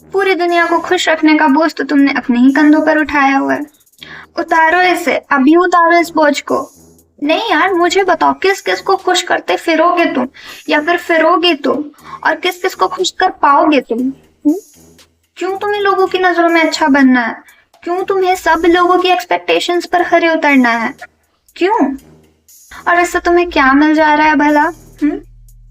पूरी दुनिया को खुश रखने का बोझ तो तुमने अपने ही कंधों पर उठाया हुआ है। उतारो इसे, अभी उतारो इस बोझ को। नहीं यार, मुझे बताओ किस किस को खुश करते फिरोगे तुम, या फिर फिरोगे तुम, और किस किस को खुश कर पाओगे तुम? क्यों तुम्हें लोगों की नजरों में अच्छा बनना है? क्यों तुम्हें सब लोगों की एक्सपेक्टेशंस पर खरे उतरना है? क्यों? और इससे तुम्हें क्या मिल जा रहा है भला?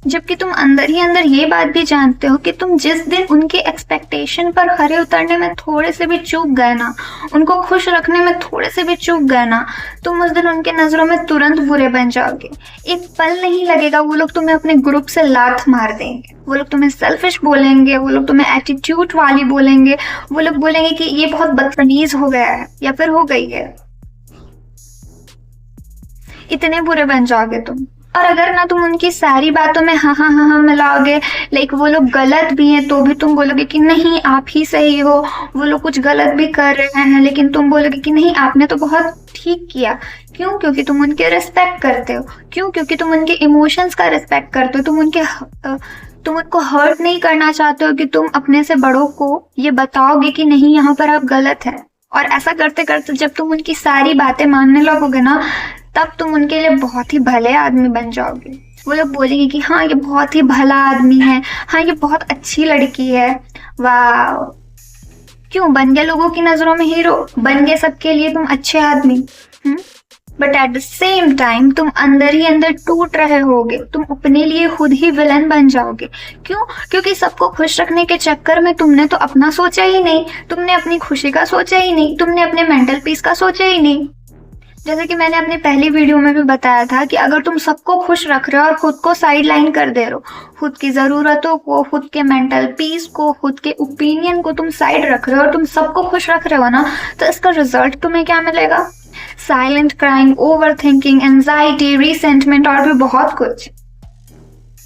जबकि तुम अंदर ही अंदर ये बात भी जानते हो कि तुम जिस दिन उनके एक्सपेक्टेशन पर खरे उतरने में थोड़े से भी चूक गए ना, उनको खुश रखने में थोड़े से भी चूक गए ना, तुम उस दिन उनके नजरों में तुरंत बुरे बन जाओगे। एक पल नहीं लगेगा वो लोग तुम्हें अपने ग्रुप से लात मार देंगे। वो लोग तुम्हें सेल्फिश बोलेंगे, वो लोग तुम्हें एटीट्यूड वाली बोलेंगे, वो लोग बोलेंगे कि ये बहुत बदतमीज हो गया है या फिर हो गई है। इतने बुरे बन जाओगे तुम। और अगर ना तुम उनकी सारी बातों में हाँ हाँ हाँ हाँ मिलाओगे, लाइक वो लोग गलत भी हैं तो भी तुम बोलोगे कि नहीं आप ही सही हो, वो लोग कुछ गलत भी कर रहे हैं लेकिन तुम बोलोगे कि नहीं आपने तो बहुत ठीक किया। क्यों? क्योंकि तुम उनके रिस्पेक्ट करते हो। क्यों? क्योंकि तुम उनके इमोशंस का रिस्पेक्ट करते हो। तुम उनको हर्ट नहीं करना चाहते हो कि तुम अपने से बड़ों को ये बताओगे कि नहीं यहाँ पर आप गलत है। और ऐसा करते करते जब तुम उनकी सारी बातें मानने लगोगे ना, तब तुम उनके लिए बहुत ही भले आदमी बन जाओगे। वो लोग बोलेंगे कि हाँ ये बहुत ही भला आदमी है, हाँ ये बहुत अच्छी लड़की है। वाह! क्यों बन गए लोगों की नजरों में हीरो, बन गए सबके लिए तुम अच्छे आदमी। But at the same time तुम अंदर ही अंदर टूट रहे होगे, तुम अपने लिए खुद ही विलन बन जाओगे। क्यों? क्योंकि सबको खुश रखने के चक्कर में तुमने तो अपना सोचा ही नहीं, तुमने अपनी खुशी का सोचा ही नहीं, तुमने अपने मेंटल पीस का सोचा ही नहीं। जैसे कि मैंने अपनी पहली वीडियो में भी बताया था कि अगर तुम सबको खुश रख रहे हो और खुद को साइड लाइन कर दे रहे हो, खुद की जरूरतों को, खुद के मेंटल पीस को, खुद के ओपिनियन को तुम साइड रख रहे हो और तुम सबको खुश रख रहे हो ना, तो इसका रिजल्ट तुम्हें क्या मिलेगा? Silent crying, over thinking, anxiety, resentment और भी बहुत कुछ,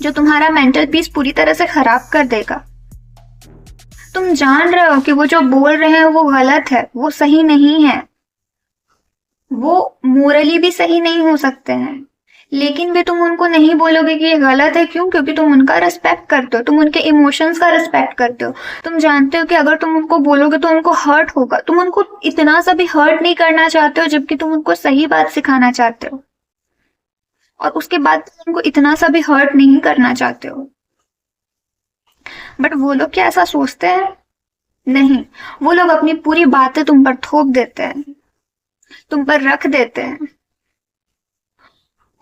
जो तुम्हारा मेंटल पीस पूरी तरह से खराब कर देगा। तुम जान रहे हो कि वो जो बोल रहे हैं वो गलत है, वो सही नहीं है, वो मोरली भी सही नहीं हो सकते हैं, लेकिन भी तुम उनको नहीं बोलोगे कि ये गलत है। क्यों? क्योंकि तुम उनका रिस्पेक्ट करते हो, तुम उनके इमोशंस का रिस्पेक्ट करते हो। तुम जानते हो कि अगर तुम उनको बोलोगे तो उनको हर्ट होगा। तुम उनको इतना सा भी हर्ट नहीं करना चाहते हो, जबकि तुम उनको सही बात सिखाना चाहते हो, और उसके बाद तुम उनको इतना सा भी हर्ट नहीं करना चाहते हो। बट वो लोग क्या ऐसा सोचते हैं? नहीं, वो लोग अपनी पूरी बातें तुम पर थोप देते हैं, तुम पर रख देते हैं,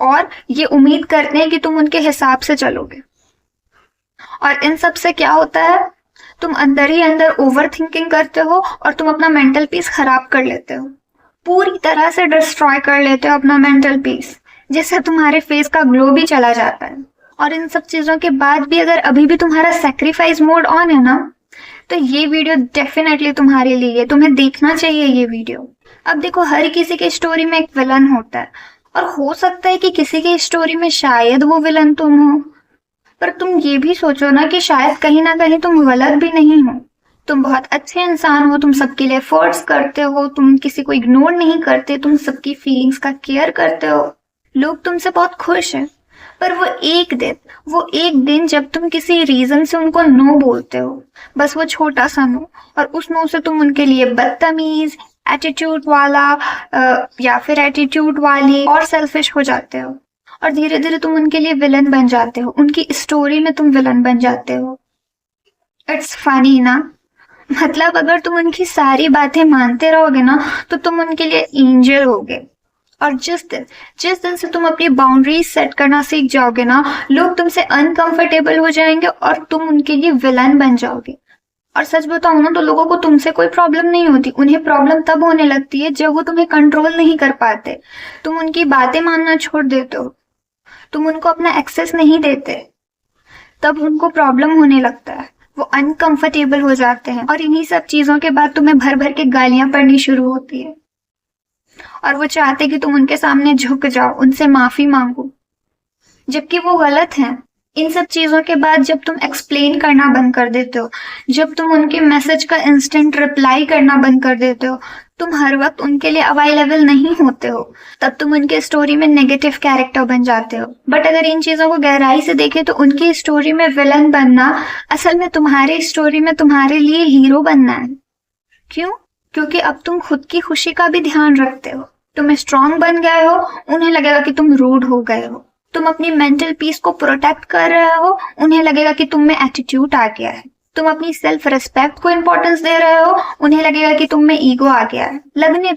और ये उम्मीद करते हैं कि तुम उनके हिसाब से चलोगे। और इन सब से क्या होता है? तुम अंदर ही अंदर ओवर थिंकिंग करते हो और तुम अपना मेंटल पीस खराब कर लेते हो, पूरी तरह से डिस्ट्रॉय कर लेते हो अपना मेंटल पीस, जिससे तुम्हारे फेस का ग्लो भी चला जाता है। और इन सब चीजों के बाद भी अगर अभी भी तुम्हारा सेक्रीफाइस मोड ऑन है ना, तो ये वीडियो डेफिनेटली तुम्हारे लिए, तुम्हें देखना चाहिए ये वीडियो। अब देखो, हर किसी की स्टोरी में एक विलन होता है, और हो सकता है कि किसी की स्टोरी में शायद वो विलन तुम हो, पर तुम ये भी सोचो ना कि शायद कहीं ना कहीं तुम गलत भी नहीं हो। तुम बहुत अच्छे इंसान हो, तुम सबके लिए एफर्ट्स करते हो, तुम किसी को इग्नोर नहीं करते, तुम सबकी फीलिंग्स का केयर करते हो, लोग तुमसे बहुत खुश हैं। पर वो एक दिन जब तुम किसी रीजन से उनको नो बोलते हो, बस वो छोटा सा नो, और उस नो से तुम उनके लिए बदतमीज, एटीट्यूड वाला या फिर एटीट्यूड वाली और सेल्फिश हो जाते हो, और धीरे धीरे तुम उनके लिए विलन बन जाते हो, उनकी स्टोरी में तुम विलन बन जाते हो। इट्स फनी ना? मतलब अगर तुम उनकी सारी बातें मानते रहोगे ना, तो तुम उनके लिए एंजल होगे। और जिस दिन से तुम अपनी बाउंड्रीज सेट करना सीख जाओगे ना, लोग तुमसे अनकंफर्टेबल हो जाएंगे और तुम उनके लिए विलन बन जाओगे। और सच बताऊं ना, तो लोगों को तुमसे कोई प्रॉब्लम नहीं होती, उन्हें प्रॉब्लम तब होने लगती है जब वो तुम्हें कंट्रोल नहीं कर पाते। तुम उनकी बातें मानना छोड़ देते हो, तुम उनको अपना एक्सेस नहीं देते, तब उनको प्रॉब्लम होने लगता है, वो अनकंफर्टेबल हो जाते हैं, और इन्हीं सब चीजों के बाद तुम्हें भर भर के गालियां पड़नी शुरू होती है, और वो चाहते कि तुम उनके सामने झुक जाओ, उनसे माफी मांगो, जबकि वो गलत हैं। इन सब चीजों के बाद जब तुम एक्सप्लेन करना बंद कर देते हो, जब तुम उनके मैसेज का इंस्टेंट रिप्लाई करना बंद कर देते हो, तुम हर वक्त उनके लिए अवेलेबल नहीं होते हो, तब तुम उनके स्टोरी में नेगेटिव कैरेक्टर बन जाते हो। बट अगर इन चीजों को गहराई से देखें तो उनकी स्टोरी में विलन बनना असल में तुम्हारी स्टोरी में तुम्हारे लिए हीरो बनना है। क्यों? क्योंकि अब तुम खुद की खुशी का भी ध्यान रखते हो, तुम स्ट्रांग बन गए हो, उन्हें लगेगा कि तुम रूड हो गए हो। तुम अपनी मेंटल पीस को प्रोटेक्ट कर रहे हो, उन्हें लगेगा कि तुम में एटीट्यूड आ गया है। तुम अपनी सेल्फ रिस्पेक्ट को इंपॉर्टेंस दे रहे हो, उन्हें लगेगा कि तुम में ईगो आ गया है। लगने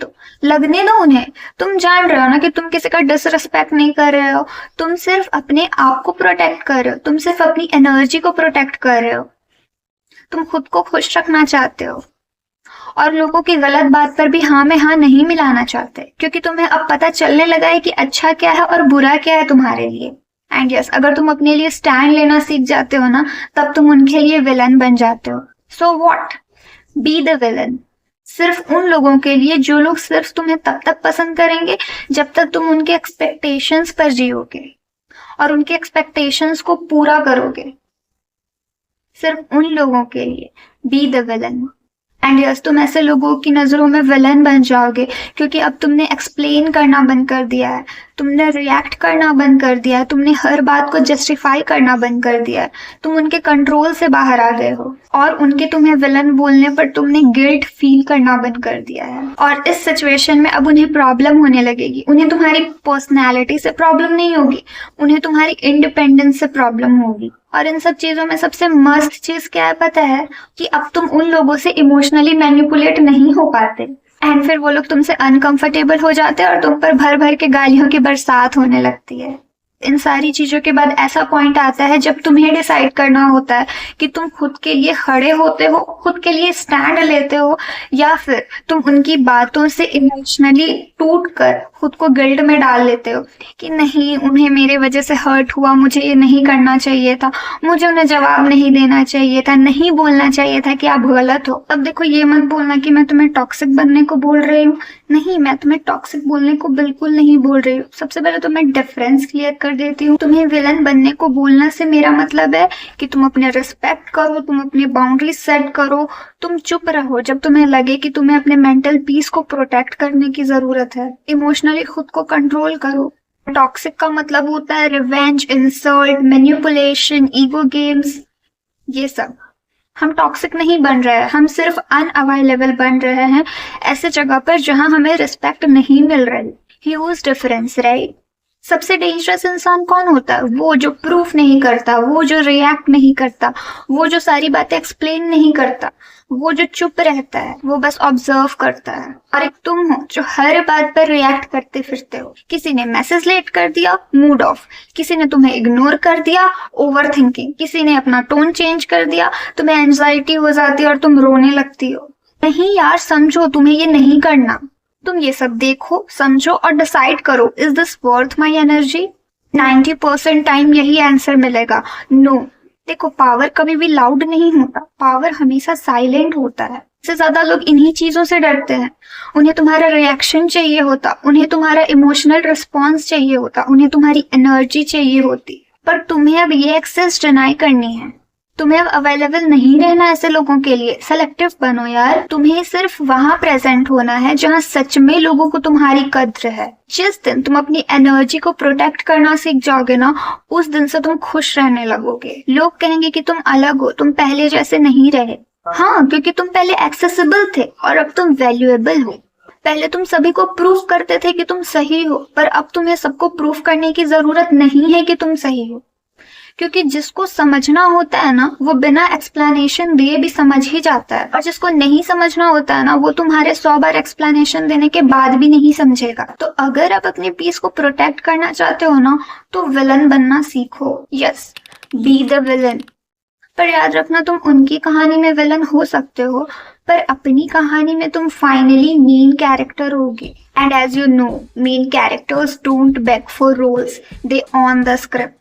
दो उन्हें। तुम जान रहे हो ना कि तुम किसी का डिसरिस्पेक्ट नहीं कर रहे हो, तुम सिर्फ अपने आप को प्रोटेक्ट कर रहे हो, तुम सिर्फ अपनी एनर्जी को प्रोटेक्ट कर रहे हो। तुम खुद को खुश रखना चाहते हो और लोगों की गलत बात पर भी हाँ में हाँ नहीं मिलाना चाहते, क्योंकि तुम्हें अब पता चलने लगा है कि अच्छा क्या है और बुरा क्या है तुम्हारे लिए। एंड यस, अगर तुम अपने लिए स्टैंड लेना सीख जाते हो ना, तब तुम उनके लिए विलन बन जाते हो। So what? Be the villain. सिर्फ उन लोगों के लिए जो लोग सिर्फ तुम्हें तब तक पसंद करेंगे जब तक तुम उनके एक्सपेक्टेशंस पर जियोगे और उनके एक्सपेक्टेशंस को पूरा करोगे। सिर्फ उन लोगों के लिए be the villain. And yes, तुम ऐसे लोगों की नजरों में विलन बन जाओगे क्योंकि अब तुमने एक्सप्लेन करना बंद कर दिया है, तुमने रिएक्ट करना बंद कर दिया है, तुमने हर बात को जस्टिफाई करना बंद कर दिया है। तुम उनके कंट्रोल से बाहर आ गए हो और उनके तुम्हें विलन बोलने पर तुमने गिल्ट फील करना बंद कर दिया है। और इस सिचुएशन में अब उन्हें प्रॉब्लम होने लगेगी। उन्हें तुम्हारी पर्सनैलिटी से प्रॉब्लम नहीं होगी, उन्हें तुम्हारी इंडिपेंडेंस से प्रॉब्लम होगी। और इन सब चीजों में सबसे मस्त चीज क्या है पता है? कि अब तुम उन लोगों से इमोशनली मैनिपुलेट नहीं हो पाते एंड फिर वो लोग तुमसे अनकंफर्टेबल हो जाते हैं और तुम पर भर भर के गालियों की बरसात होने लगती है। इन सारी चीजों के बाद ऐसा पॉइंट आता है जब तुम्हें डिसाइड करना होता है कि तुम खुद के लिए खड़े होते हो, खुद के लिए स्टैंड लेते हो, या फिर तुम उनकी बातों से इमोशनली टूट कर खुद को गिल्ट में डाल लेते हो कि नहीं, उन्हें मेरे वजह से हर्ट हुआ, मुझे ये नहीं करना चाहिए था, मुझे उन्हें जवाब नहीं देना चाहिए था, नहीं बोलना चाहिए था कि आप गलत हो। अब देखो, ये मत बोलना कि मैं तुम्हें टॉक्सिक बनने को बोल रही हूँ। नहीं, मैं तुम्हें टॉक्सिक बोलने को बिल्कुल नहीं बोल रही हूँ। सबसे पहले तो मैं डिफरेंस क्लियर कर देती हूँ। तुम्हें विलन बनने को बोलना से मेरा मतलब है कि तुम अपने रिस्पेक्ट करो, तुम अपनी बाउंड्री सेट करो, तुम चुप रहो जब तुम्हें लगे कि तुम्हें अपने मेंटल पीस को प्रोटेक्ट करने की जरूरत है। इमोशनली खुद को कंट्रोल करो। टॉक्सिक का मतलब होता है revenge, insult, manipulation, ego games, ये सब। हम टॉक्सिक नहीं बन रहे हैं, हम सिर्फ अनअवेलेबल बन रहे हैं ऐसे जगह पर जहां हमें रिस्पेक्ट नहीं मिल रही। Huge difference, right? सबसे डेंजरस इंसान कौन होता है? वो जो प्रूफ नहीं करता, वो जो रिएक्ट नहीं करता, वो जो सारी बातें एक्सप्लेन नहीं करता, वो जो चुप रहता है, वो बस ऑब्जर्व करता है। और एक तुम हो जो हर बात पर रिएक्ट करते फिरते हो। किसी ने मैसेज लेट कर दिया, मूड ऑफ। किसी ने तुम्हें इग्नोर कर दिया, ओवर थिंकिंग। किसी ने अपना टोन चेंज कर दिया, तुम्हें एंजाइटी हो जाती है और तुम रोने लगती हो। नहीं यार, समझो, तुम्हें ये नहीं करना। तुम ये सब देखो, समझो और डिसाइड करो, is this worth my energy? 90% time यही आंसर मिलेगा, नो। देखो, पावर कभी भी लाउड नहीं होता, पावर हमेशा साइलेंट होता है। सबसे ज्यादा लोग इन्हीं चीजों से डरते हैं। उन्हें तुम्हारा रिएक्शन चाहिए होता, उन्हें तुम्हारा इमोशनल रिस्पॉन्स चाहिए होता, उन्हें तुम्हारी एनर्जी चाहिए होती। पर तुम्हें अब ये एक्सेस डिनाई करनी है। तुम्हें अब अवेलेबल नहीं रहना ऐसे लोगों के लिए। सेलेक्टिव बनो यार। तुम्हें सिर्फ वहां प्रेजेंट होना है जहां सच में लोगों को तुम्हारी कद्र है। जिस दिन तुम अपनी एनर्जी को प्रोटेक्ट करना सीख जाओगे ना, उस दिन से तुम खुश रहने लगोगे। लोग कहेंगे कि तुम अलग हो, तुम पहले जैसे नहीं रहे। हाँ, क्योंकि तुम पहले एक्सेसिबल थे और अब तुम वैल्यूएबल हो। पहले तुम सभी को प्रूफ करते थे कि तुम सही हो, पर अब तुम्हें सबको प्रूफ करने की जरूरत नहीं है कि तुम सही हो। क्योंकि जिसको समझना होता है ना, वो बिना एक्सप्लेनेशन दिए भी समझ ही जाता है, और जिसको नहीं समझना होता है ना, वो तुम्हारे 100 बार एक्सप्लेनेशन देने के बाद भी नहीं समझेगा। तो अगर आप अपने पीस को प्रोटेक्ट करना चाहते हो ना, तो विलन बनना सीखो। Yes, be the villain. पर याद रखना, तुम उनकी कहानी में विलन हो सकते हो, पर अपनी कहानी में तुम फाइनली मेन कैरेक्टर होगे। And as you know, main characters don't beg for roles, they own the script.